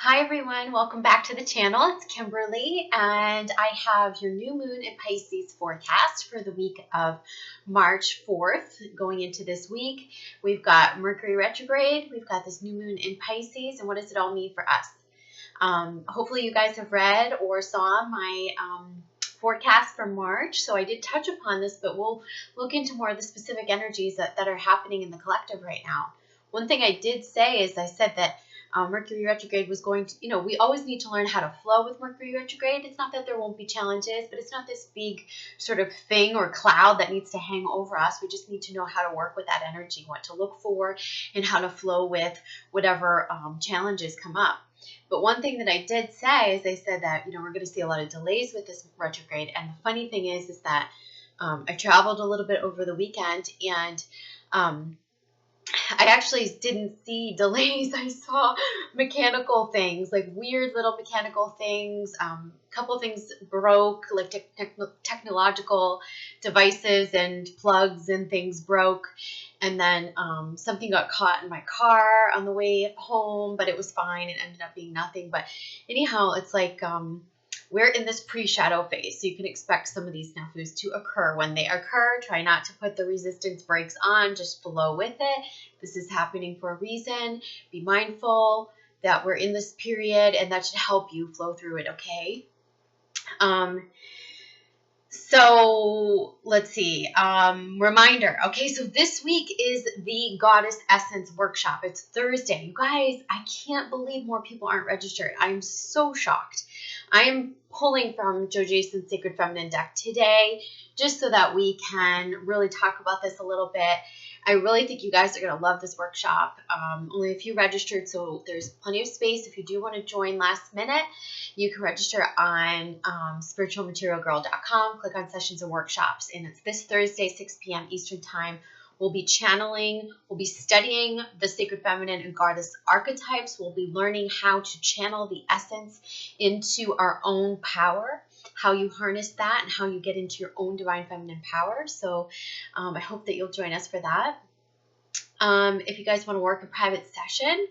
Hi everyone, welcome back to the channel. It's Kimberly and I have your new moon in Pisces forecast for the week of March 4th going into this week. We've got Mercury retrograde, we've got this new moon in Pisces, and what does it all mean for us? Hopefully you guys have read or saw my forecast for March, so I did touch upon this, but we'll look into more of the specific energies that are happening in the collective right now. One thing I did say is I said that Mercury retrograde was going to, we always need to learn how to flow with Mercury retrograde. It's not that there won't be challenges, but it's not this big sort of thing or cloud that needs to hang over us. We just need to know how to work with that energy, what to look for, and how to flow with whatever challenges come up. But one thing that I did say is I said that, we're going to see a lot of delays with this retrograde. And the funny thing is that I traveled a little bit over the weekend, and I actually didn't see delays. I saw mechanical things, like weird little mechanical things. A couple things broke, like technological devices and plugs and things broke. And then something got caught in my car on the way home, but it was fine. It ended up being nothing. But anyhow, it's like we're in this pre-shadow phase, so you can expect some of these snafus to occur. When they occur, try not to put the resistance brakes on, just flow with it. This is happening for a reason. Be mindful that we're in this period, and that should help you flow through it, okay? So let's see, reminder. Okay, so this week is the Goddess Essence Workshop. It's Thursday. You guys, I can't believe more people aren't registered. I'm so shocked. I am pulling from Joe Jason's Sacred Feminine deck today, just so that we can really talk about this a little bit. I really think you guys are going to love this workshop. Only a few registered, so there's plenty of space. If you do want to join last minute, you can register on spiritualmaterialgirl.com. Click on sessions and workshops, and it's this Thursday, 6 p.m. Eastern Time. We'll be channeling, we'll be studying the Sacred Feminine and Goddess archetypes. We'll be learning how to channel the essence into our own power, how you harness that, and how you get into your own divine feminine power. So I hope that you'll join us for that. If you guys want to work a private session,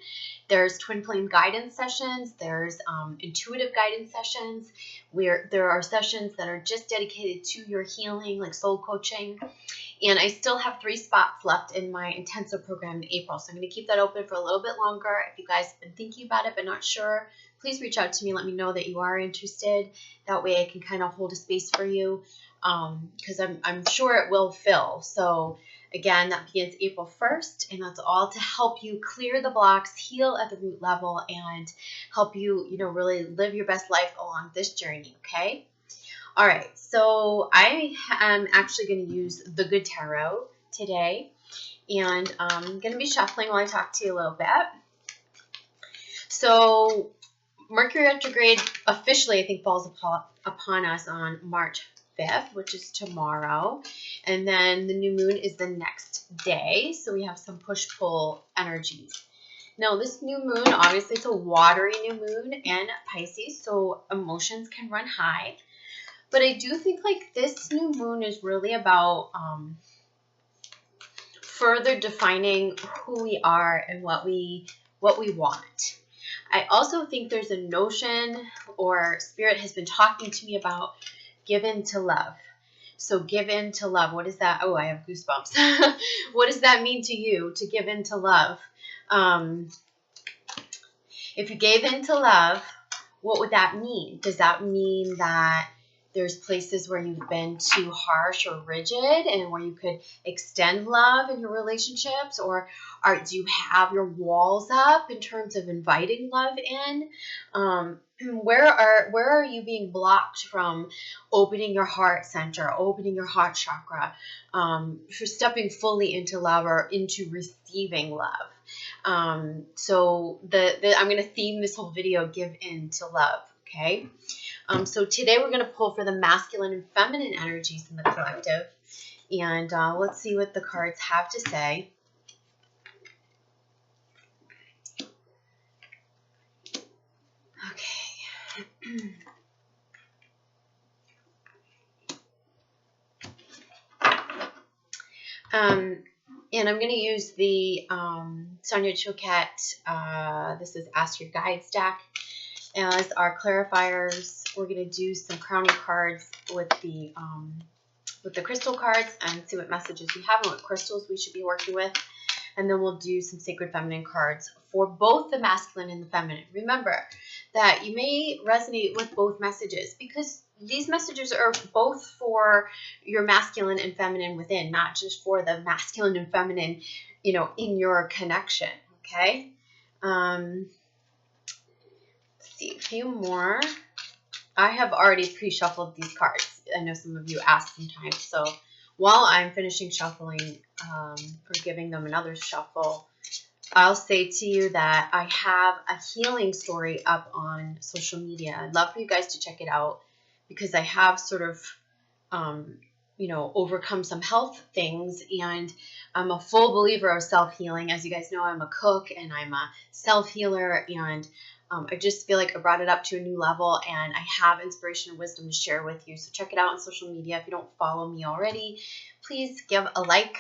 there's twin flame guidance sessions, there's intuitive guidance sessions, where there are sessions that are just dedicated to your healing, like soul coaching. And I still have 3 spots left in my intensive program in April, so I'm going to keep that open for a little bit longer. If you guys have been thinking about it but not sure, please reach out to me. Let me know that you are interested. That way I can kind of hold a space for you, because I'm sure it will fill. So again, that begins April 1st, and that's all to help you clear the blocks, heal at the root level, and help you, really live your best life along this journey, okay? All right, so I am actually going to use the Good Tarot today, and I'm going to be shuffling while I talk to you a little bit. So Mercury retrograde officially, I think, falls upon us on March 5th, which is tomorrow, and then the new moon is the next day, so we have some push-pull energies. Now, this new moon, obviously, it's a watery new moon in Pisces, so emotions can run high. But I do think like this new moon is really about further defining who we are and what we want. I also think there's a notion, or Spirit has been talking to me about, give in to love. So give in to love. What is that? Oh, I have goosebumps. What does that mean to you, to give in to love? If you gave in to love, what would that mean? Does that mean that there's places where you've been too harsh or rigid and where you could extend love in your relationships? Or do you have your walls up in terms of inviting love in? Where are you being blocked from opening your heart center, opening your heart chakra, for stepping fully into love or into receiving love? So I'm going to theme this whole video, give in to love, okay? So today we're going to pull for the masculine and feminine energies in the collective. And let's see what the cards have to say. Okay. And I'm going to use the Sonia Choquette, this is Ask Your Guides deck, as our clarifiers. We're going to do some crowning cards with the crystal cards and see what messages we have and what crystals we should be working with. And then we'll do some sacred feminine cards for both the masculine and the feminine. Remember that you may resonate with both messages because these messages are both for your masculine and feminine within, not just for the masculine and feminine, in your connection. Okay. Let's see, a few more. I have already pre-shuffled these cards. I know some of you ask sometimes. So while I'm finishing shuffling, or giving them another shuffle, I'll say to you that I have a healing story up on social media. I'd love for you guys to check it out because I have sort of, overcome some health things, and I'm a full believer of self-healing. As you guys know, I'm a cook and I'm a self-healer, and I just feel like I brought it up to a new level, and I have inspiration and wisdom to share with you. So check it out on social media. If you don't follow me already, please give a like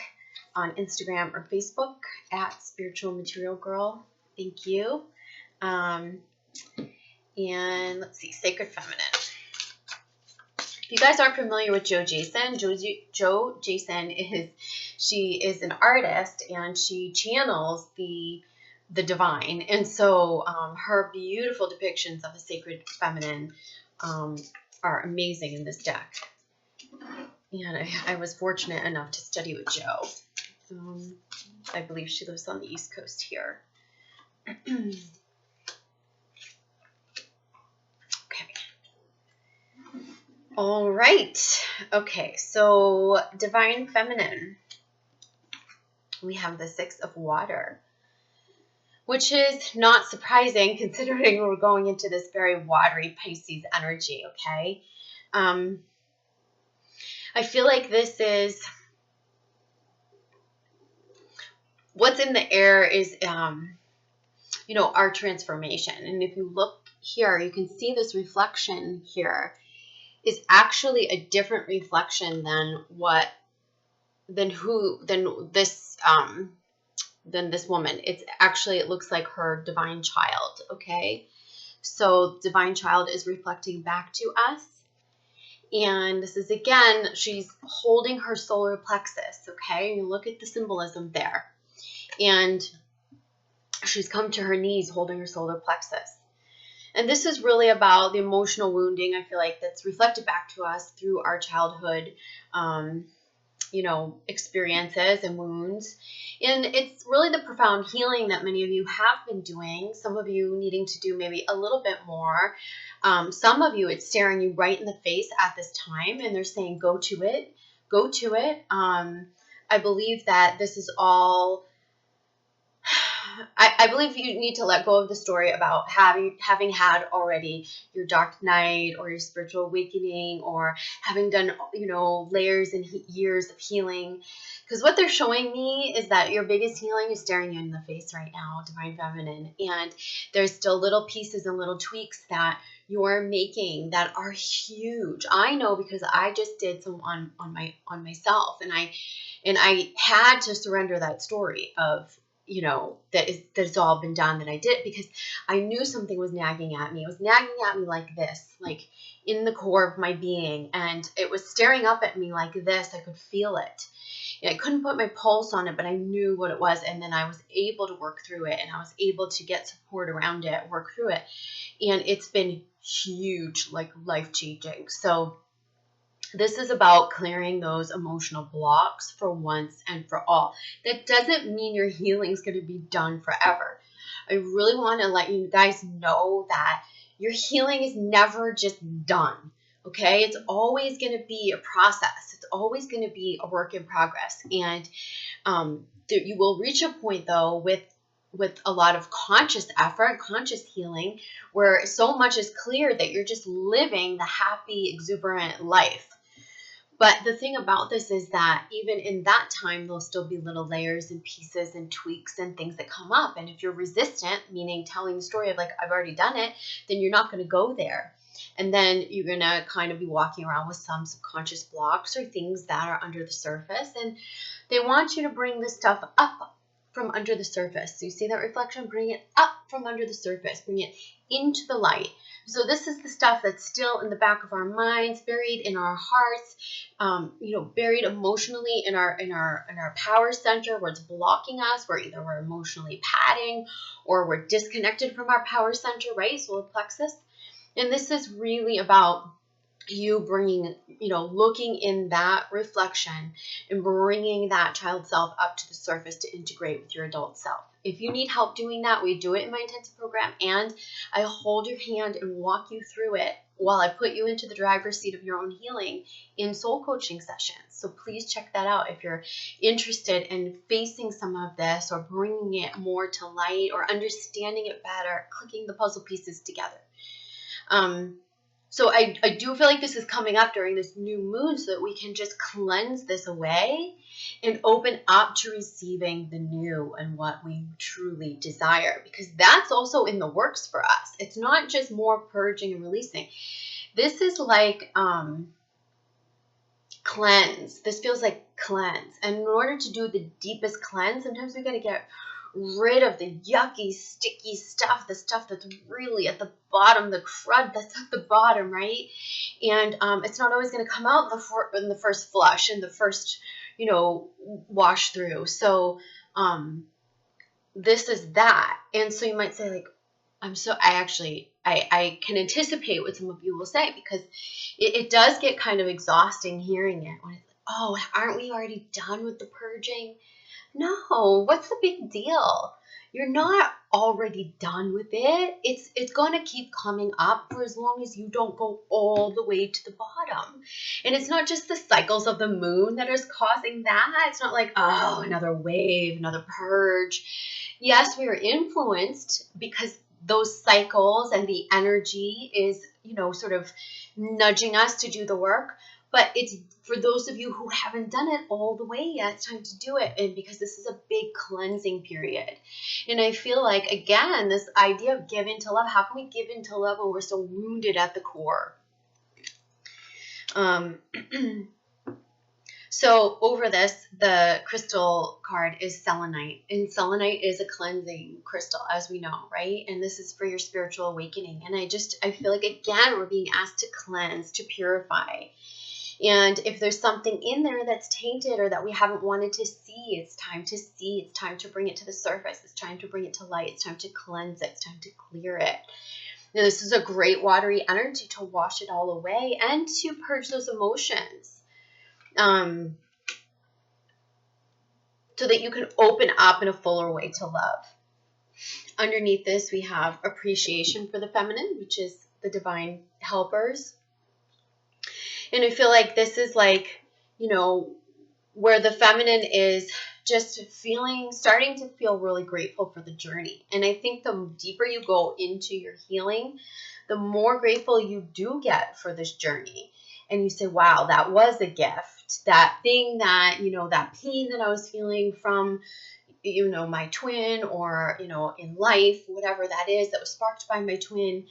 on Instagram or Facebook at Spiritual Material Girl. Thank you. And let's see, Sacred Feminine. If you guys aren't familiar with Jo Jason, Jo Jason is an artist, and she channels the divine. And so her beautiful depictions of the sacred feminine are amazing in this deck. And I was fortunate enough to study with Jo. I believe she lives on the East Coast here. Okay. All right. Okay, so divine feminine. We have the Six of Water, which is not surprising considering we're going into this very watery Pisces energy, okay? I feel like this is, what's in the air is, our transformation. And if you look here, you can see this reflection here is actually a different reflection than this woman. It's actually, it looks like her divine child, okay? So divine child is reflecting back to us. And this is, again, she's holding her solar plexus, okay? You look at the symbolism there. And she's come to her knees holding her solar plexus. And this is really about the emotional wounding, I feel like, that's reflected back to us through our childhood, experiences and wounds. And it's really the profound healing that many of you have been doing. Some of you needing to do maybe a little bit more. Some of you, it's staring you right in the face at this time, and they're saying, go to it, go to it. I believe that this is all, I believe you need to let go of the story about having had already your dark night or your spiritual awakening, or having done, layers and years of healing. Because what they're showing me is that your biggest healing is staring you in the face right now, divine feminine. And there's still little pieces and little tweaks that you're making that are huge. I know because I just did some on myself, and I had to surrender that story of, that's all been done, that I did, because I knew something was nagging at me. It was nagging at me like this, like in the core of my being, and it was staring up at me like this. I could feel it. And I couldn't put my pulse on it, but I knew what it was, and then I was able to work through it, and I was able to get support around it, work through it, and it's been huge, like life-changing. So this is about clearing those emotional blocks for once and for all. That doesn't mean your healing is going to be done forever. I really want to let you guys know that your healing is never just done, okay? It's always going to be a process. It's always going to be a work in progress. And you will reach a point, though, with a lot of conscious effort, conscious healing, where so much is clear that you're just living the happy, exuberant life. But the thing about this is that even in that time, there'll still be little layers and pieces and tweaks and things that come up. And if you're resistant, meaning telling the story of like, I've already done it, then you're not going to go there. And then you're going to kind of be walking around with some subconscious blocks or things that are under the surface. And they want you to bring this stuff up from under the surface. So you see that reflection? Bring it up from under the surface. Bring it into the light. So this is the stuff that's still in the back of our minds, buried in our hearts, buried emotionally in our power center, where it's blocking us, where either we're emotionally padding or we're disconnected from our power center, right? Solar plexus. And this is really about you bringing, looking in that reflection and bringing that child self up to the surface to integrate with your adult self. If you need help doing that, we do it in my intensive program, and I hold your hand and walk you through it while I put you into the driver's seat of your own healing in soul coaching sessions. So please check that out if you're interested in facing some of this or bringing it more to light or understanding it better, clicking the puzzle pieces together. So I do feel like this is coming up during this new moon so that we can just cleanse this away and open up to receiving the new and what we truly desire, because that's also in the works for us. It's not just more purging and releasing. This is like cleanse. This feels like cleanse. And in order to do the deepest cleanse, sometimes we got to get rid of the yucky, sticky stuff, the stuff that's really at the bottom, the crud that's at the bottom, right? And it's not always going to come out in the first flush, in the first, wash through. So this is that. And so you might say, like, I can anticipate what some of you will say, because it does get kind of exhausting hearing it when it's like, oh, aren't we already done with the purging? No, what's the big deal? You're not already done with it. It's going to keep coming up for as long as you don't go all the way to the bottom. And it's not just the cycles of the moon that is causing that. It's not like, oh, another wave, another purge. Yes, we are influenced because those cycles and the energy is, sort of nudging us to do the work. But it's for those of you who haven't done it all the way yet, it's time to do it. And because this is a big cleansing period. And I feel like, again, this idea of give into love, how can we give into love when we're so wounded at the core? So over this, the crystal card is selenite. And selenite is a cleansing crystal, as we know, right? And this is for your spiritual awakening. And I feel like, again, we're being asked to cleanse, to purify. And if there's something in there that's tainted or that we haven't wanted to see, it's time to see. It's time to bring it to the surface. It's time to bring it to light. It's time to cleanse it. It's time to clear it. Now, this is a great watery energy to wash it all away and to purge those emotions. So that you can open up in a fuller way to love. Underneath this, we have appreciation for the feminine, which is the divine helpers. And I feel like this is like, where the feminine is just starting to feel really grateful for the journey. And I think the deeper you go into your healing, the more grateful you do get for this journey. And you say, wow, that was a gift. That thing that, that pain that I was feeling from, my twin, or, in life, whatever that is that was sparked by my twin.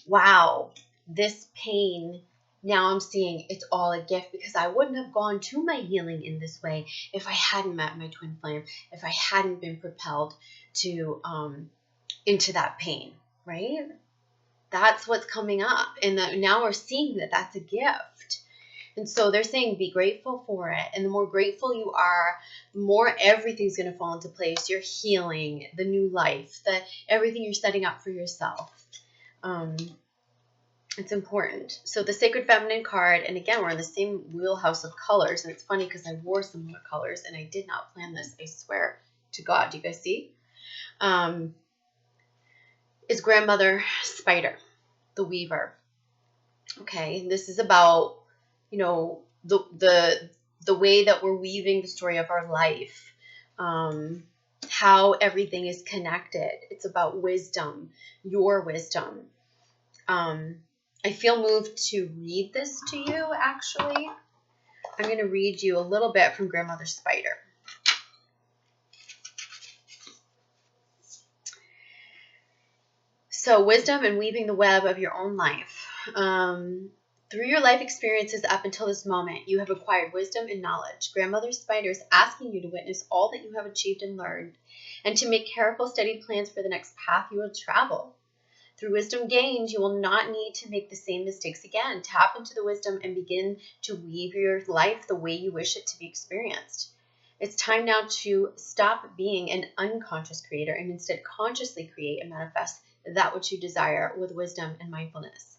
Wow, this pain, now I'm seeing it's all a gift, because I wouldn't have gone to my healing in this way if I hadn't met my twin flame, if I hadn't been propelled to into that pain, right? That's what's coming up. And now we're seeing that that's a gift. And so they're saying be grateful for it. And the more grateful you are, the more everything's going to fall into place. Your healing, the new life, everything you're setting up for yourself. It's important. So the Sacred Feminine card, and again, we're in the same wheelhouse of colors. And it's funny because I wore similar colors and I did not plan this. I swear to God. Do you guys see? Is Grandmother Spider, the Weaver. Okay, and this is about, the way that we're weaving the story of our life, how everything is connected. It's about wisdom, your wisdom. I feel moved to read this to you, actually. I'm going to read you a little bit from Grandmother Spider. So wisdom and weaving the web of your own life. Through your life experiences up until this moment, you have acquired wisdom and knowledge. Grandmother Spider is asking you to witness all that you have achieved and learned, and to make careful, studied plans for the next path you will travel. Through wisdom gained, you will not need to make the same mistakes again. Tap into the wisdom and begin to weave your life the way you wish it to be experienced. It's time now to stop being an unconscious creator and instead consciously create and manifest that which you desire with wisdom and mindfulness.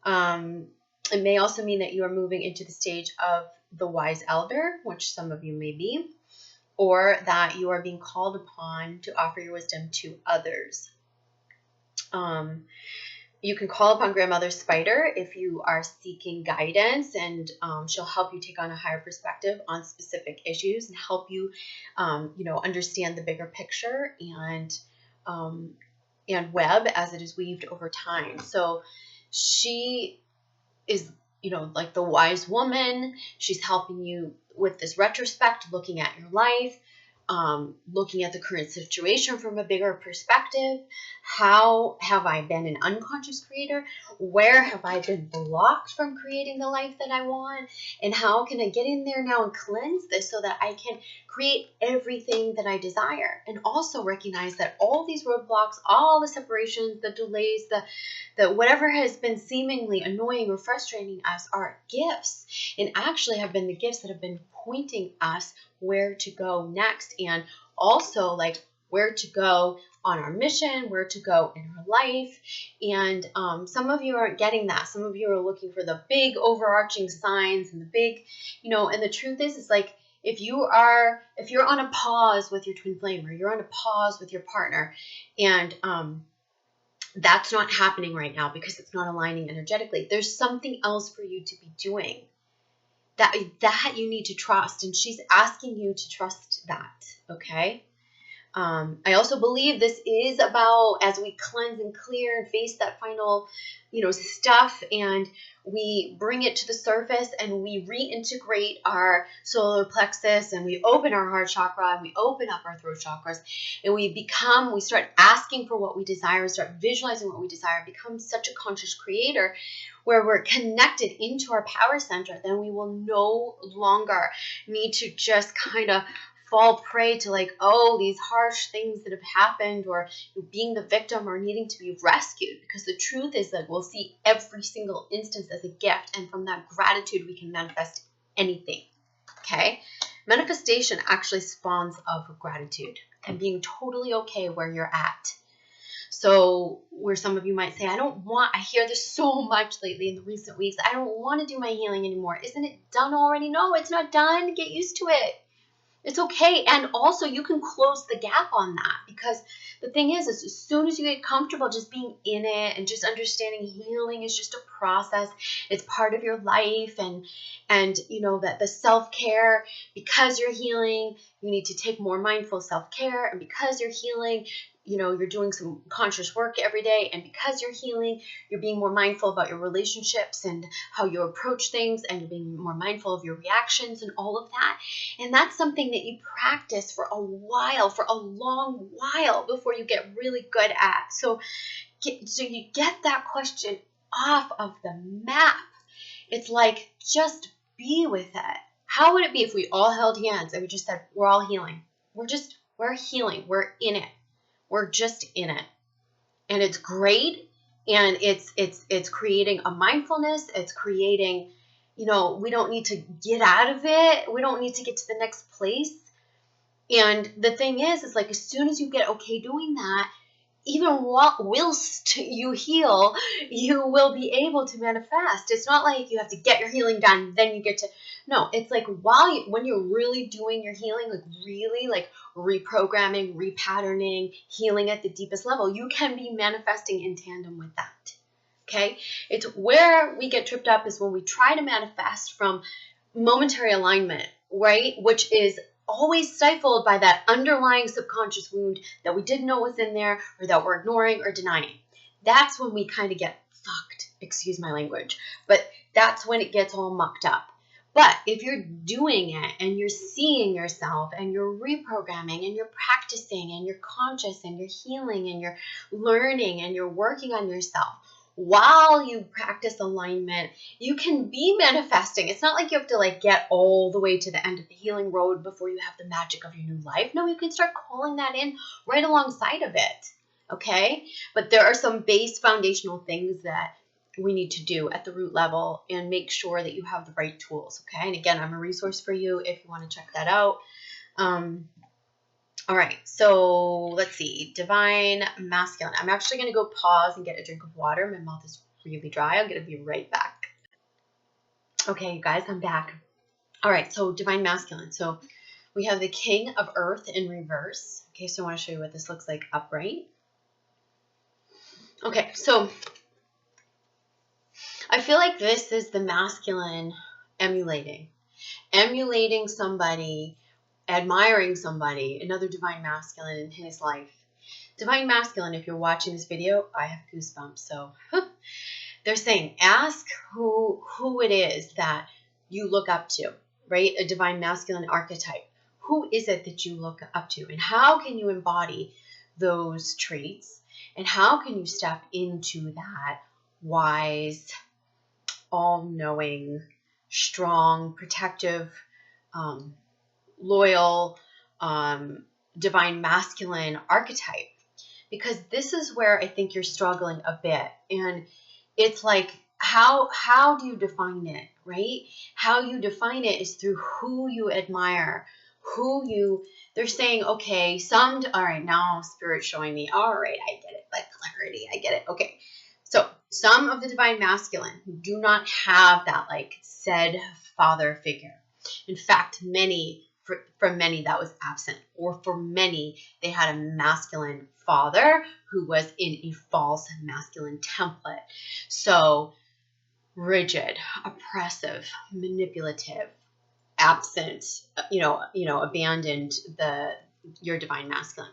It may also mean that you are moving into the stage of the wise elder, which some of you may be, or that you are being called upon to offer your wisdom to others. You can call upon Grandmother Spider if you are seeking guidance, and she'll help you take on a higher perspective on specific issues and help you, understand the bigger picture and web as it is weaved over time. So she is, like the wise woman. She's helping you with this retrospect, looking at your life, looking at the current situation from a bigger perspective. How have I been an unconscious creator? Where have I been blocked from creating the life that I want? And how can I get in there now and cleanse this so that I can create everything that I desire? And also recognize that all these roadblocks, all the separations, the delays, the whatever has been seemingly annoying or frustrating us are gifts, and actually have been the gifts that have been pointing us where to go next, and also like where to go on our mission, where to go in our life. And some of you aren't getting that. Some of you are looking for the big overarching signs and the big, and the truth is like, if you're on a pause with your twin flame, or you're on a pause with your partner, and that's not happening right now because it's not aligning energetically, there's something else for you to be doing that you need to trust, and she's asking you to trust that. Okay. I also believe this is about, as we cleanse and clear and face that final, stuff, and we bring it to the surface and we reintegrate our solar plexus, and we open our heart chakra, and we open up our throat chakras, and we start asking for what we desire, start visualizing what we desire, become such a conscious creator where we're connected into our power center. Then we will no longer need to just kind of fall prey to like, these harsh things that have happened, or being the victim, or needing to be rescued. Because the truth is that we'll see every single instance as a gift, and from that gratitude we can manifest anything. Okay? Manifestation actually spawns of gratitude and being totally okay where you're at. So where some of you might say, I hear this so much lately in the recent weeks, I don't want to do my healing anymore. Isn't it done already? No, it's not done. Get used to it. It's okay. And also you can close the gap on that, because the thing is as soon as you get comfortable just being in it and just understanding healing is just a process, it's part of your life, and that the self-care, because you're healing, you need to take more mindful self-care, and because you're healing, you're doing some conscious work every day, and because you're healing, you're being more mindful about your relationships and how you approach things, and you're being more mindful of your reactions and all of that. And that's something that you practice for a long while before you get really good at. So you get that question off of the map. It's like, just be with it. How would it be if we all held hands and we just said, we're all healing? We're healing. We're in it. We're just in it. And it's great. And it's creating a mindfulness. It's creating, we don't need to get out of it. We don't need to get to the next place. And the thing is like, as soon as you get okay doing that, even whilst you heal, you will be able to manifest. It's not like you have to get your healing done, then you get to, no, it's like when you're really doing your healing, like really like reprogramming, repatterning, healing at the deepest level, you can be manifesting in tandem with that. Okay. It's where we get tripped up is when we try to manifest from momentary alignment, right? Which is always stifled by that underlying subconscious wound that we didn't know was in there, or that we're ignoring or denying. That's when we kind of get fucked, excuse my language, but that's when it gets all mucked up. But if you're doing it and you're seeing yourself and you're reprogramming and you're practicing and you're conscious and you're healing and you're learning and you're working on yourself while you practice alignment, you can be manifesting. It's not like you have to like get all the way to the end of the healing road before you have the magic of your new life. No, you can start calling that in right alongside of it. Okay? But there are some base foundational things that we need to do at the root level and make sure that you have the right tools. Okay. And again, I'm a resource for you if you want to check that out. All right. So let's see. Divine masculine. I'm actually going to go pause and get a drink of water. My mouth is really dry. I'm going to be right back. Okay, you guys, I'm back. All right. So divine masculine. So we have the King of Earth in reverse. Okay. So I want to show you what this looks like upright. Okay. So I feel like this is the masculine emulating somebody, admiring somebody, another divine masculine in his life. Divine masculine, if you're watching this video, I have goosebumps. So they're saying, ask who it is that you look up to, right? A divine masculine archetype. Who is it that you look up to? And how can you embody those traits? And how can you step into that wise, all-knowing, strong, protective, loyal, divine masculine archetype? Because this is where I think you're struggling a bit. And it's like, how do you define it, right? How you define it is through who you admire, they're saying, okay, all right, now Spirit's showing me, all right, I get it, like clarity, I get it, okay. So some of the divine masculine who do not have that like said father figure. In fact, for many that was absent, or for many they had a masculine father who was in a false masculine template. So rigid, oppressive, manipulative, absent, abandoned your divine masculine.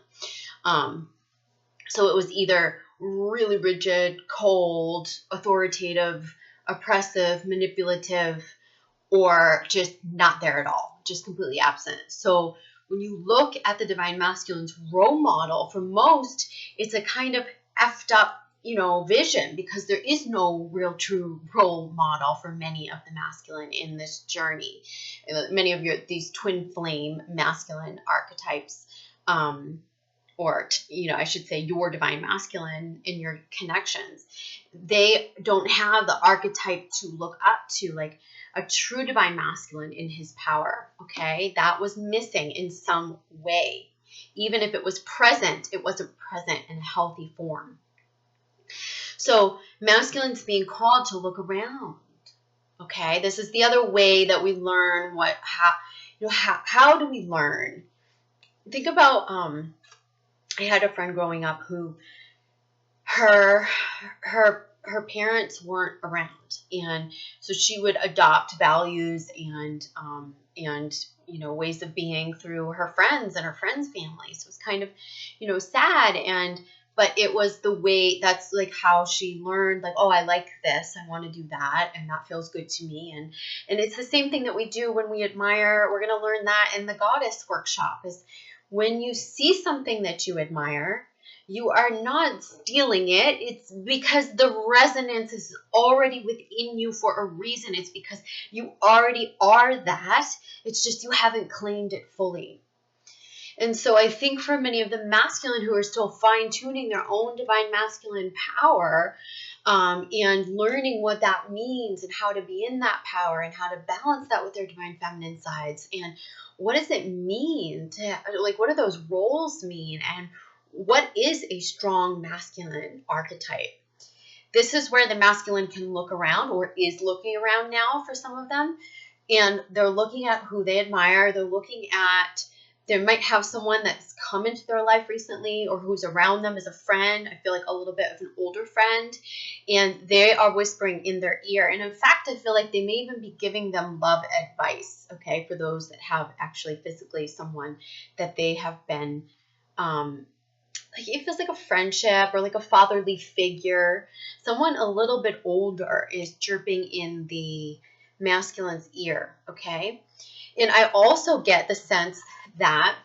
So it was either really rigid, cold, authoritative, oppressive, manipulative, or just not there at all, just completely absent. So when you look at the divine masculine's role model, for most, it's a kind of effed up, vision, because there is no real true role model for many of the masculine in this journey. Many of these twin flame masculine archetypes, or I should say your divine masculine in your connections, they don't have the archetype to look up to, like a true divine masculine in his power. Okay, that was missing in some way. Even if it was present, it wasn't present in a healthy form. So masculine's being called to look around. Okay, this is the other way that we learn how do we learn? Think about I had a friend growing up who her parents weren't around, and so she would adopt values and ways of being through her friends and her friends' families. So it was kind of sad, but it was the way, that's like how she learned, like, oh, I like this, I want to do that, and that feels good to me. And it's the same thing that we do when we admire. We're going to learn that in the goddess workshop, is when you see something that you admire, you are not stealing it. It's because the resonance is already within you for a reason. It's because you already are that. It's just you haven't claimed it fully. And so I think for many of the masculine who are still fine-tuning their own divine masculine power, and learning what that means and how to be in that power and how to balance that with their divine feminine sides, and what does it mean to, like, what do those roles mean, and what is a strong masculine archetype? This is where the masculine can look around, or is looking around now for some of them, and they're looking at who they admire. They might have someone that's come into their life recently, or who's around them as a friend. I feel like a little bit of an older friend, and they are whispering in their ear. And in fact, I feel like they may even be giving them love advice, okay, for those that have actually physically someone that they have been, like, it feels like a friendship or like a fatherly figure. Someone a little bit older is chirping in the masculine's ear, okay? And I also get the sense that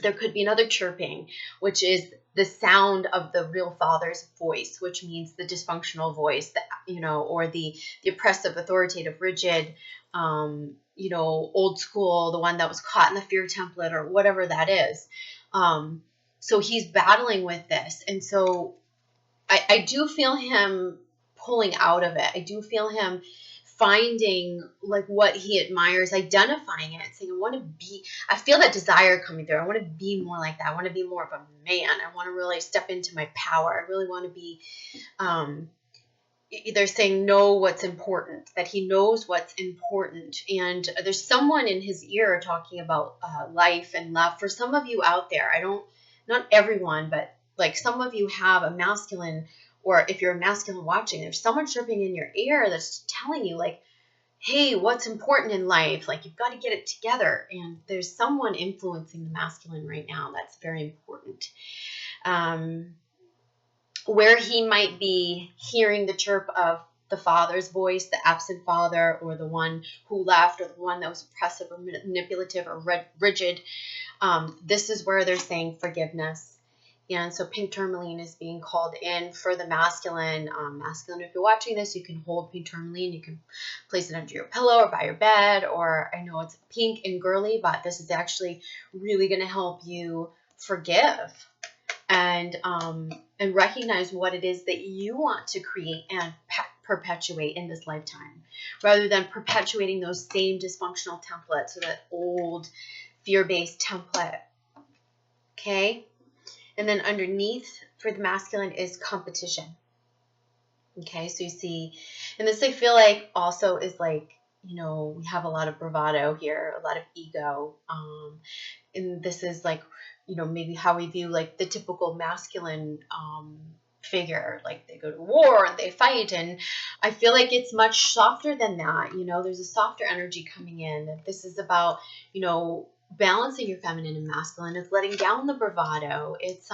there could be another chirping, which is the sound of the real father's voice, which means the dysfunctional voice, or the oppressive, authoritative, rigid, old school, the one that was caught in the fear template or whatever that is. So he's battling with this. And so I do feel him pulling out of it. I do feel him finding like what he admires, identifying it, saying, I feel that desire coming through. I want to be more like that. I want to be more of a man. I want to really step into my power. I really want to be, they're saying know what's important, that he knows what's important. And there's someone in his ear talking about life and love. For some of you out there, not everyone, but like some of you have a masculine, or if you're a masculine watching, there's someone chirping in your ear that's telling you like, hey, what's important in life? Like, you've got to get it together. And there's someone influencing the masculine right now. That's very important. Where he might be hearing the chirp of the father's voice, the absent father, or the one who left, or the one that was oppressive or manipulative or rigid. This is where they're saying forgiveness. And so pink tourmaline is being called in for the masculine. Masculine, if you're watching this, you can hold pink tourmaline. You can place it under your pillow or by your bed. Or I know it's pink and girly, but this is actually really going to help you forgive and recognize what it is that you want to create and perpetuate in this lifetime, rather than perpetuating those same dysfunctional templates or that old fear-based template. Okay? And then underneath for the masculine is competition. Okay, so you see, and this I feel like also is like, we have a lot of bravado here, a lot of ego. And this is like, maybe how we view like the typical masculine figure. Like they go to war and they fight. And I feel like it's much softer than that. There's a softer energy coming in. This is about, balancing your feminine and masculine. It's letting down the bravado. It's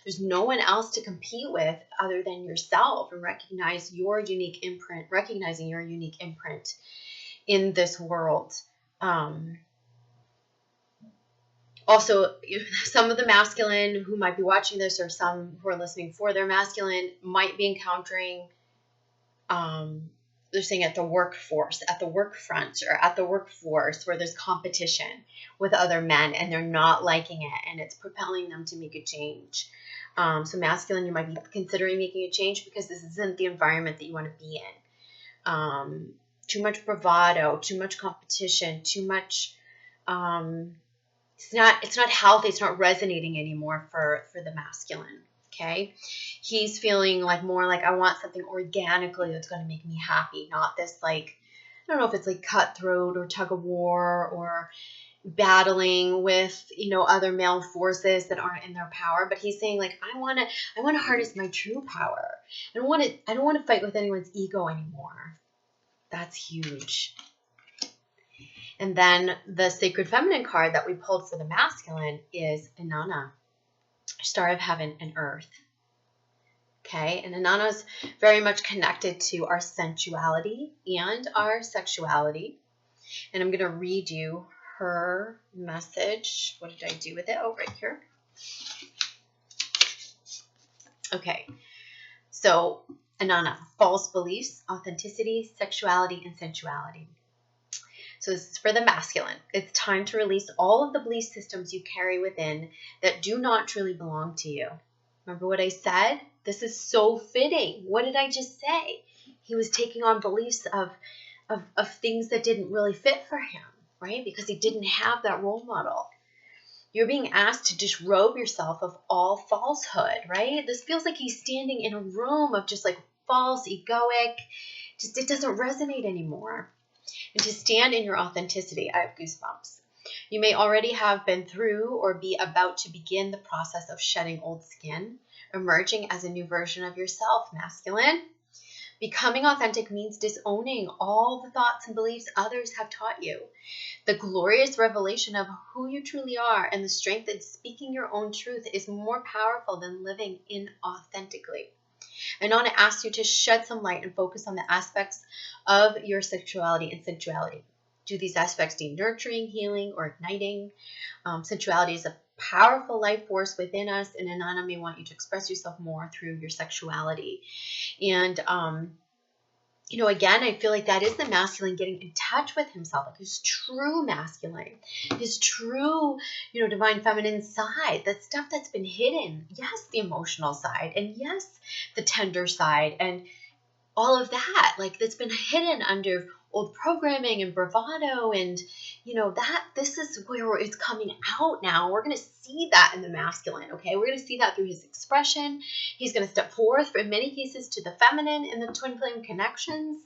there's no one else to compete with other than yourself, and recognizing your unique imprint in this world. Also, some of the masculine who might be watching this, or some who are listening for their masculine, might be encountering they're saying at the workforce, at the work front, or at the workforce where there's competition with other men and they're not liking it and it's propelling them to make a change. So masculine, you might be considering making a change because this isn't the environment that you want to be in. Too much bravado, too much competition, too much, it's not healthy. It's not resonating anymore for the masculine. Okay. He's feeling like more like, I want something organically that's going to make me happy, not this like, I don't know if it's like cutthroat or tug of war or battling with, other male forces that aren't in their power. But he's saying like, I want to harness my true power. I don't want to fight with anyone's ego anymore. That's huge. And then the sacred feminine card that we pulled for the masculine is Inanna, Star of Heaven and Earth. Okay, and Inanna is very much connected to our sensuality and our sexuality. And I'm going to read you her message. What did I do with it? Oh, right here. Okay, so Inanna, false beliefs, authenticity, sexuality, and sensuality. So this is for the masculine. It's time to release all of the belief systems you carry within that do not truly belong to you. Remember what I said? This is so fitting. What did I just say? He was taking on beliefs of things that didn't really fit for him, right? Because he didn't have that role model. You're being asked to disrobe yourself of all falsehood, right? This feels like he's standing in a room of just like false, egoic, just it doesn't resonate anymore. And to stand in your authenticity, I have goosebumps. You may already have been through or be about to begin the process of shedding old skin, emerging as a new version of yourself, masculine. Becoming authentic means disowning all the thoughts and beliefs others have taught you. The glorious revelation of who you truly are and the strength in speaking your own truth is more powerful than living inauthentically. And I want to ask you to shed some light and focus on the aspects of your sexuality and sensuality. Do these aspects need nurturing, healing, or igniting? Sensuality is a powerful life force within us, and Anana may want you to express yourself more through your sexuality. And again, I feel like that is the masculine getting in touch with himself, like his true masculine, his true, divine feminine side, that stuff that's been hidden. Yes, the emotional side, and yes, the tender side, and all of that, like, that's been hidden under old programming and bravado, and that this is where it's coming out now. We're going to see that in the masculine. Okay, we're going to see that through his expression. He's going to step forth, in many cases, to the feminine in the twin flame connections,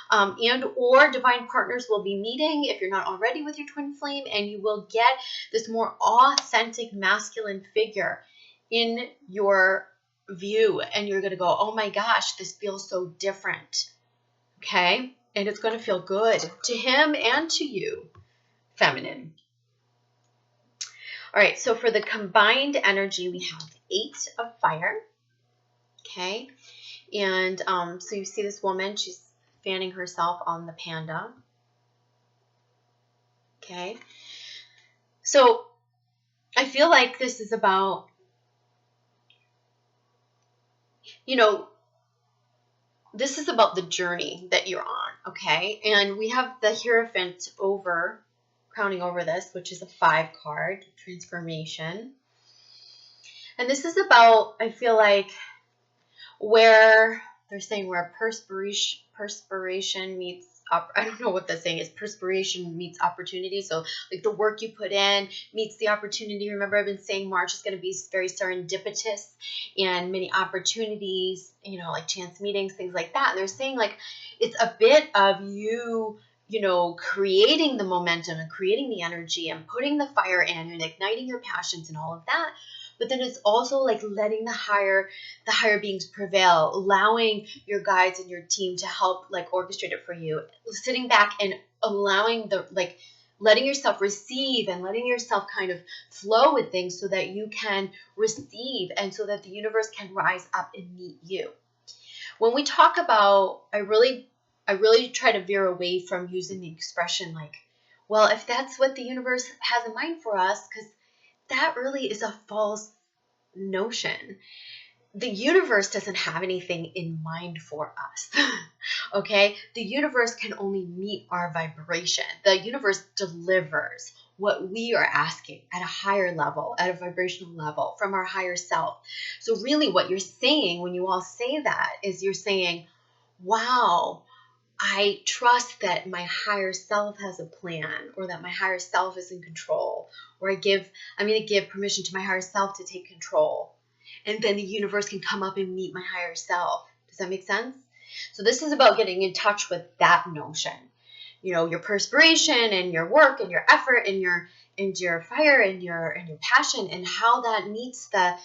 and or divine partners will be meeting if you're not already with your twin flame, and you will get this more authentic masculine figure in your view, and you're going to go, oh my gosh, this feels so different. Okay, and it's going to feel good to him and to you, feminine. All right, so for the combined energy, we have 8 of fire. Okay, and so you see this woman, she's fanning herself on the panda. Okay, so I feel like this is about, this is about the journey that you're on, okay? And we have the Hierophant crowning over this, which is a 5 card, transformation. And this is about, I feel like, where they're saying where perspiration meets, I don't know what the saying is, perspiration meets opportunity. So like the work you put in meets the opportunity. Remember, I've been saying March is going to be very serendipitous and many opportunities, like chance meetings, things like that. And they're saying like it's a bit of you, creating the momentum and creating the energy and putting the fire in and igniting your passions and all of that. But then it's also like letting the higher beings prevail, allowing your guides and your team to help like orchestrate it for you, sitting back and allowing letting yourself receive and letting yourself kind of flow with things so that you can receive and so that the universe can rise up and meet you. When we talk about, I really try to veer away from using the expression like, well, if that's what the universe has in mind for us, because that really is a false notion. The universe doesn't have anything in mind for us. Okay? The universe can only meet our vibration. The universe delivers what we are asking at a higher level, at a vibrational level from our higher self. So really what you're saying when you all say that is you're saying, wow, I trust that my higher self has a plan, or that my higher self is in control, or I'm going to give permission to my higher self to take control. And then the universe can come up and meet my higher self. Does that make sense? So this is about getting in touch with that notion. Your perspiration and your work and your effort and your fire and your passion, and how that meets the,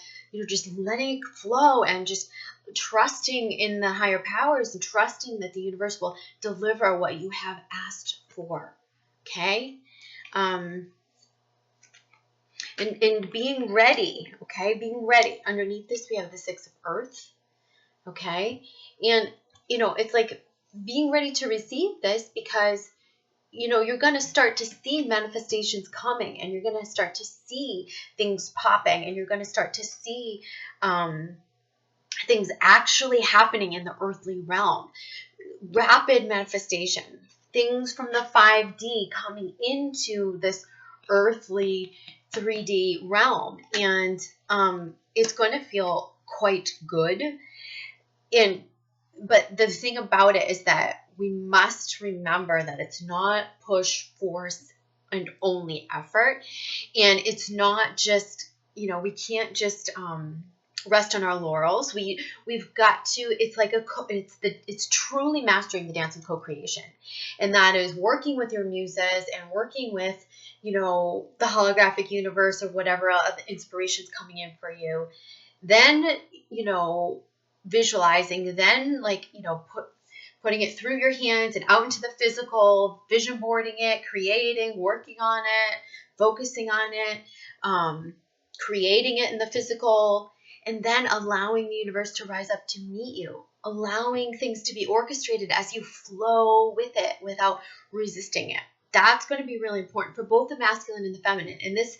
just letting it flow and just trusting in the higher powers and trusting that the universe will deliver what you have asked for. Okay? And being ready, okay? Being ready. Underneath this, we have the 6 of Earth, okay? And, it's like being ready to receive this because, you're going to start to see manifestations coming, and you're going to start to see things popping, and you're going to start to see things actually happening in the earthly realm. Rapid manifestation. Things from the 5D coming into this earthly 3D realm, and it's going to feel quite good. But the thing about it is that we must remember that it's not push, force, and only effort, and it's not just, we can't just rest on our laurels. We've got to, it's truly mastering the dance of co-creation, and that is working with your muses and working with the holographic universe or whatever other inspirations coming in for you. Then visualizing, then putting it through your hands and out into the physical, vision boarding it, creating, working on it, focusing on it, creating it in the physical. and then allowing the universe to rise up to meet you, allowing things to be orchestrated as you flow with it without resisting it. That's going to be really important for both the masculine and the feminine. And this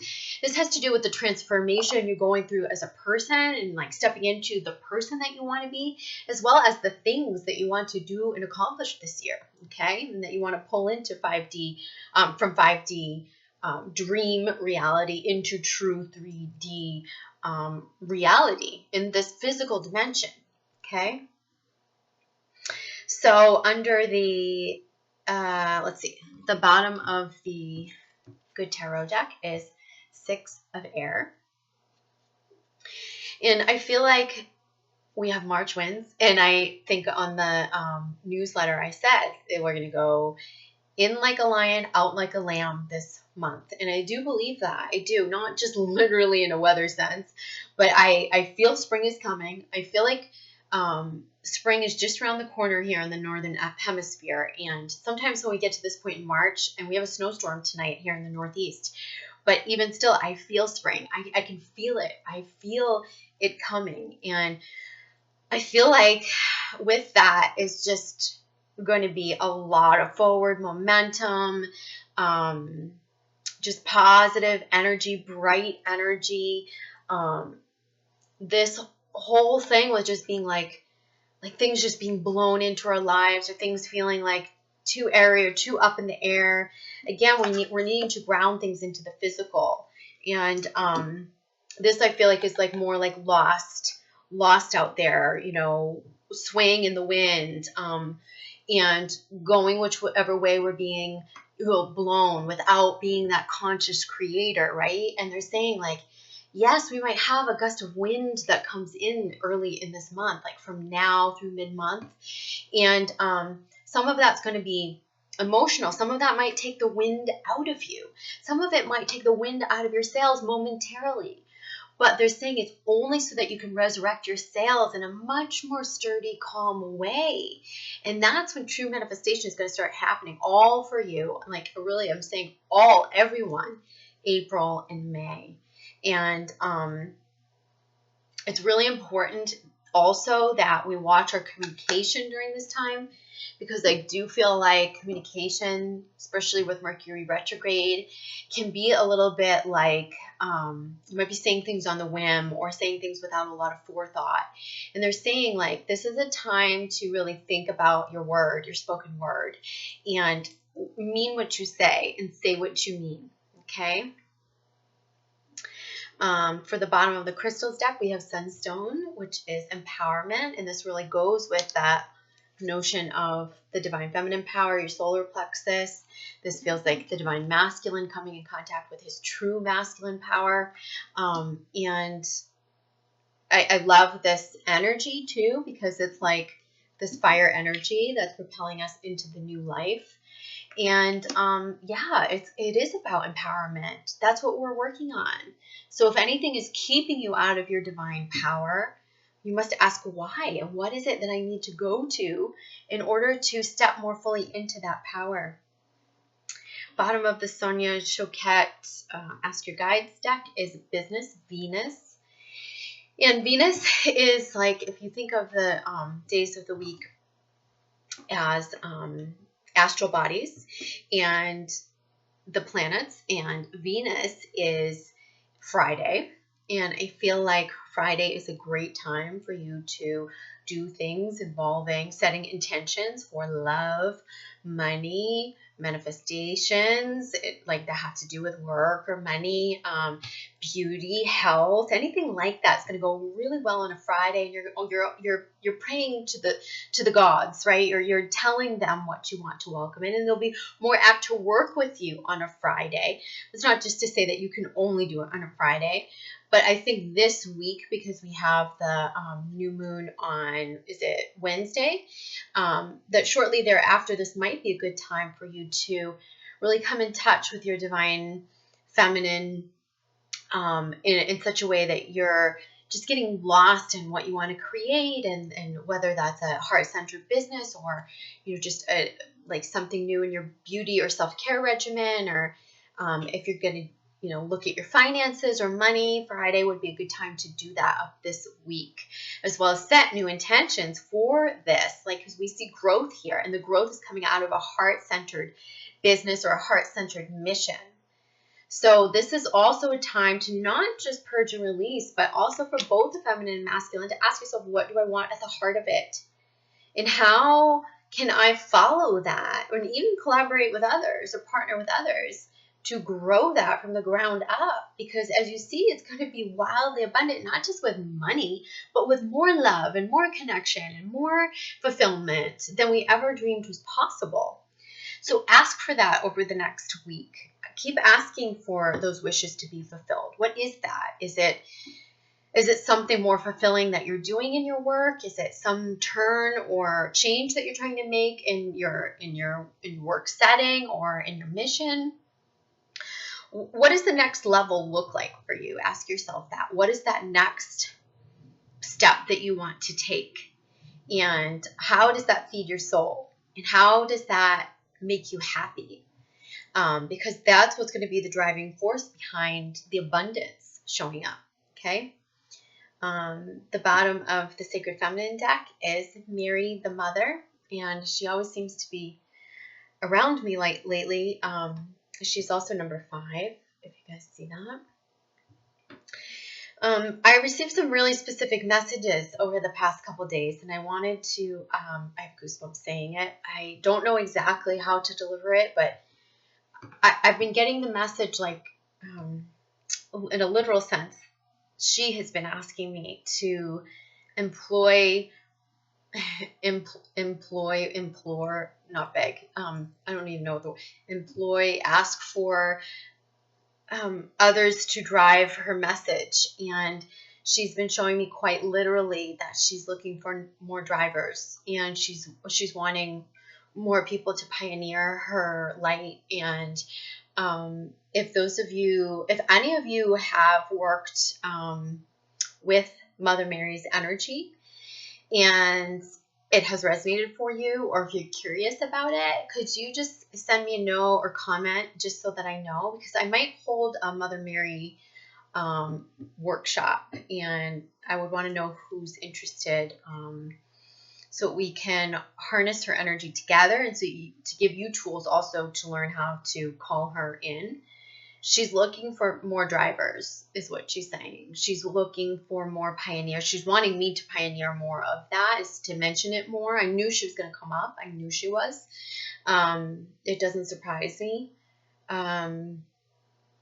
has to do with the transformation you're going through as a person and like stepping into the person that you want to be, as well as the things that you want to do and accomplish this year. Okay. And that you want to pull into 5D, from 5D dream reality into true 3D reality in this physical dimension. Okay. So under the, let's see, the bottom of the Good Tarot deck is 6 of Air. And I feel like we have March winds. And I think on the newsletter I said that we're going to go in like a lion, out like a lamb this month. And I do believe that. I do. Not just literally in a weather sense, but I feel spring is coming. I feel like spring is just around the corner here in the northern hemisphere. And sometimes when we get to this point in March, and we have a snowstorm tonight here in the Northeast, but even still, I feel spring. I can feel it. I feel it coming. And I feel like with that is just going to be a lot of forward momentum, just positive energy, bright energy. This whole thing was just being like things just being blown into our lives, or things feeling like too airy or too up in the air. Again, we're needing to ground things into the physical. And this I feel like is like more like lost out there, you know, swaying in the wind, and going whichever way we're being blown without being that conscious creator, right? And they're saying like, yes, we might have a gust of wind that comes in early in this month, like from now through mid-month. And some of that's going to be emotional. Some of that might take the wind out of you. Some of it might take the wind out of your sails momentarily. But they're saying it's only so that you can resurrect your sails in a much more sturdy, calm way. And that's when true manifestation is going to start happening, all for you. Like really, I'm saying all, everyone, April and May. And it's really important also that we watch our communication during this time, because I do feel like communication, especially with Mercury retrograde, can be a little bit like you might be saying things on the whim or saying things without a lot of forethought. And they're saying like this is a time to really think about your word, your spoken word, and mean what you say and say what you mean. Okay. For the bottom of the crystals deck, we have Sunstone, which is empowerment. And this really goes with that notion of the divine feminine power, your solar plexus. This feels like the divine masculine coming in contact with his true masculine power. And I love this energy too, because it's like this fire energy that's propelling us into the new life. And yeah, it is about empowerment. That's what we're working on. So if anything is keeping you out of your divine power, you must ask why, and what is it that I need to go to in order to step more fully into that power. Bottom of the Sonia Choquette Ask Your Guides deck is Business Venus. And Venus is like, if you think of the days of the week as astral bodies and the planets, and Venus is Friday. And I feel like Friday is a great time for you to do things involving setting intentions for love, money, manifestations, like that have to do with work or money, beauty, health, anything like that's going to go really well on a Friday. And you're praying to the gods, right? Or you're telling them what you want to welcome in, and they'll be more apt to work with you on a Friday. It's not just to say that you can only do it on a Friday. But I think this week, because we have the new moon on, is it Wednesday? That shortly thereafter, this might be a good time for you to really come in touch with your divine feminine in such a way that you're just getting lost in what you want to create, and whether that's a heart-centered business, or just like something new in your beauty or self-care regimen, or if you're going to look at your finances or money. Friday would be a good time to do that up this week, as well as set new intentions for this, because we see growth here, and the growth is coming out of a heart-centered business or a heart-centered mission. So this is also a time to not just purge and release, but also for both the feminine and masculine, to ask yourself, what do I want at the heart of it? And how can I follow that, and even collaborate with others or partner with others to grow that from the ground up? Because as you see, it's going to be wildly abundant, not just with money, but with more love and more connection and more fulfillment than we ever dreamed was possible. So ask for that over the next week. Keep asking for those wishes to be fulfilled. What is that? Is it something more fulfilling that you're doing in your work? Is it some turn or change that you're trying to make in your work setting or in your mission? What does the next level look like for you? Ask yourself that. What is that next step that you want to take? And how does that feed your soul? And how does that make you happy? Because that's what's going to be the driving force behind the abundance showing up. Okay. The bottom of the Sacred Feminine deck is Mary the Mother, and she always seems to be around me lately. She's also number 5, if you guys see that. I received some really specific messages over the past couple days, and I wanted to, I have goosebumps saying it. I don't know exactly how to deliver it, but I've been getting the message in a literal sense. She has been asking me to implore, not beg. I don't even know ask for others to drive her message. And she's been showing me quite literally that she's looking for more drivers, and she's wanting more people to pioneer her light. And if any of you have worked with Mother Mary's energy and it has resonated for you, or if you're curious about it, could you just send me a note or comment just so that I know? Because I might hold a Mother Mary workshop, and I would want to know who's interested, so we can harness her energy together, and to give you tools also to learn how to call her in. She's looking for more drivers, is what she's saying. She's looking for more pioneers. She's wanting me to pioneer more of that, is to mention it more. I knew she was going to come up. I knew she was. It doesn't surprise me.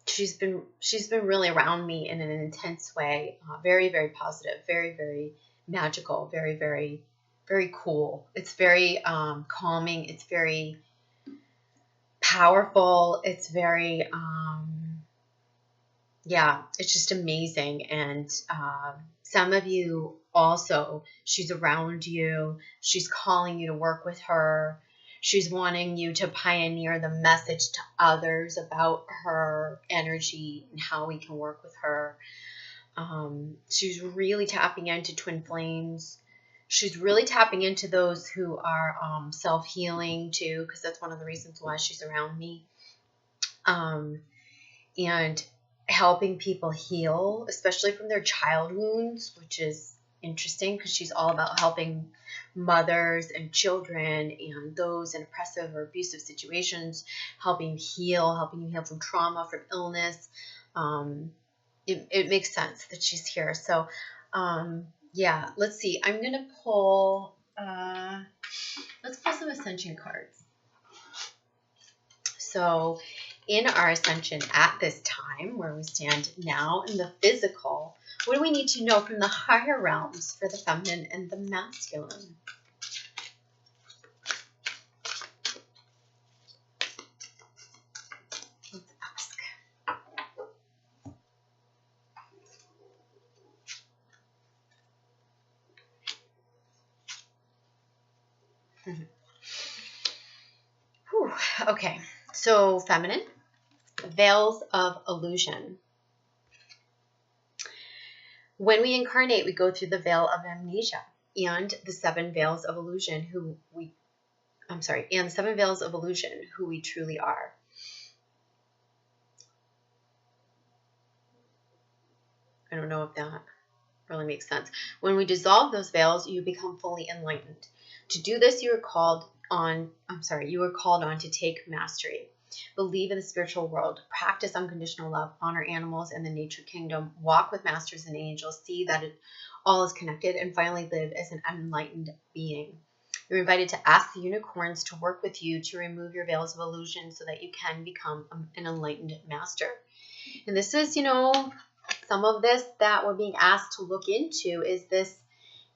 She's been really around me in an intense way. Very, very positive. Very, very magical. Very, very, very cool. It's very calming. It's very powerful. It's very, it's just amazing. And some of you also, she's around you. She's calling you to work with her. She's wanting you to pioneer the message to others about her energy and how we can work with her. She's really tapping into twin flames. She's really tapping into those who are self-healing too, because that's one of the reasons why she's around me. And helping people heal, especially from their child wounds, which is interesting because she's all about helping mothers and children and those in oppressive or abusive situations, helping you heal from trauma, from illness. It makes sense that she's here. So, let's see. I'm going to pull, let's pull some ascension cards. So in our ascension at this time, where we stand now in the physical, what do we need to know from the higher realms for the feminine and the masculine? Let's ask. Okay, so feminine, veils of illusion. When we incarnate, we go through the veil of amnesia and the 7 veils of illusion who we truly are. I don't know if that really makes sense. When we dissolve those veils, you become fully enlightened. To do this, you are called on to take mastery. Believe in the spiritual world, practice unconditional love, honor animals and the nature kingdom, walk with masters and angels, see that all is connected, and finally live as an enlightened being. You're invited to ask the unicorns to work with you to remove your veils of illusion so that you can become an enlightened master. And this is, some of this that we're being asked to look into is this,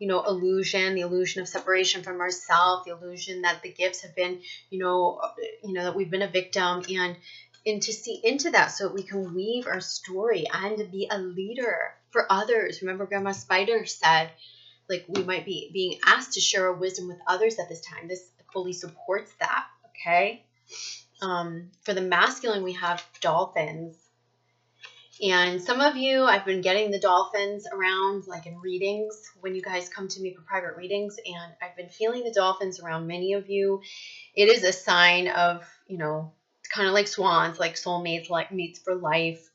illusion, the illusion of separation from ourselves, the illusion that the gifts have been, that we've been a victim, and to see into that so that we can weave our story and to be a leader for others. Remember, Grandma Spider said, like, we might be being asked to share our wisdom with others at this time. This fully supports that, okay? For the masculine, we have dolphins. And some of you, I've been getting the dolphins around, like in readings, when you guys come to me for private readings, and I've been feeling the dolphins around many of you. It is a sign of, it's kind of like swans, like soulmates, like mates for life.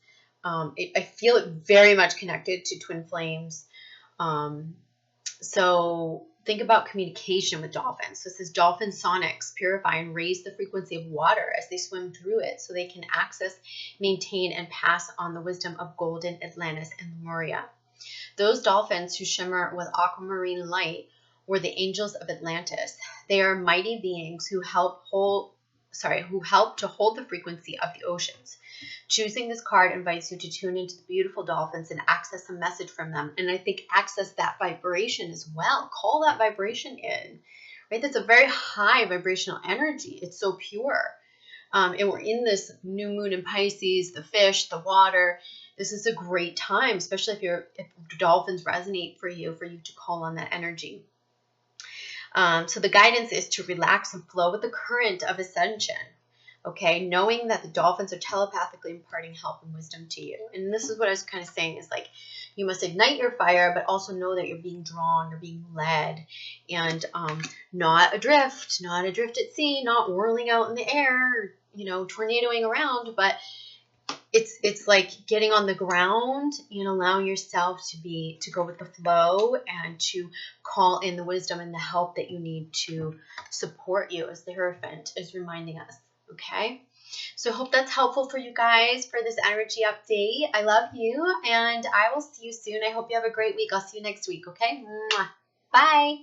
I feel it very much connected to twin flames. So think about communication with dolphins. So it says dolphin sonics purify and raise the frequency of water as they swim through it so they can access, maintain, and pass on the wisdom of golden Atlantis and Lemuria. Those dolphins who shimmer with aquamarine light were the angels of Atlantis. They are mighty beings who help to hold the frequency of the oceans. Choosing this card invites you to tune into the beautiful dolphins and access a message from them. And I think access that vibration as well. Call that vibration in, right? That's a very high vibrational energy. It's so pure. And we're in this new moon in Pisces, the fish, the water. This is a great time, especially if dolphins resonate for you to call on that energy. So the guidance is to relax and flow with the current of ascension. Okay, knowing that the dolphins are telepathically imparting help and wisdom to you. And this is what I was kind of saying is like, you must ignite your fire, but also know that you're being drawn, you're being led, and not adrift at sea, not whirling out in the air, tornadoing around, but it's like getting on the ground and allowing yourself to go with the flow and to call in the wisdom and the help that you need to support you, as the Hierophant is reminding us. Okay, so I hope that's helpful for you guys for this energy update. I love you, and I will see you soon. I hope you have a great week. I'll see you next week, okay? Mwah. Bye.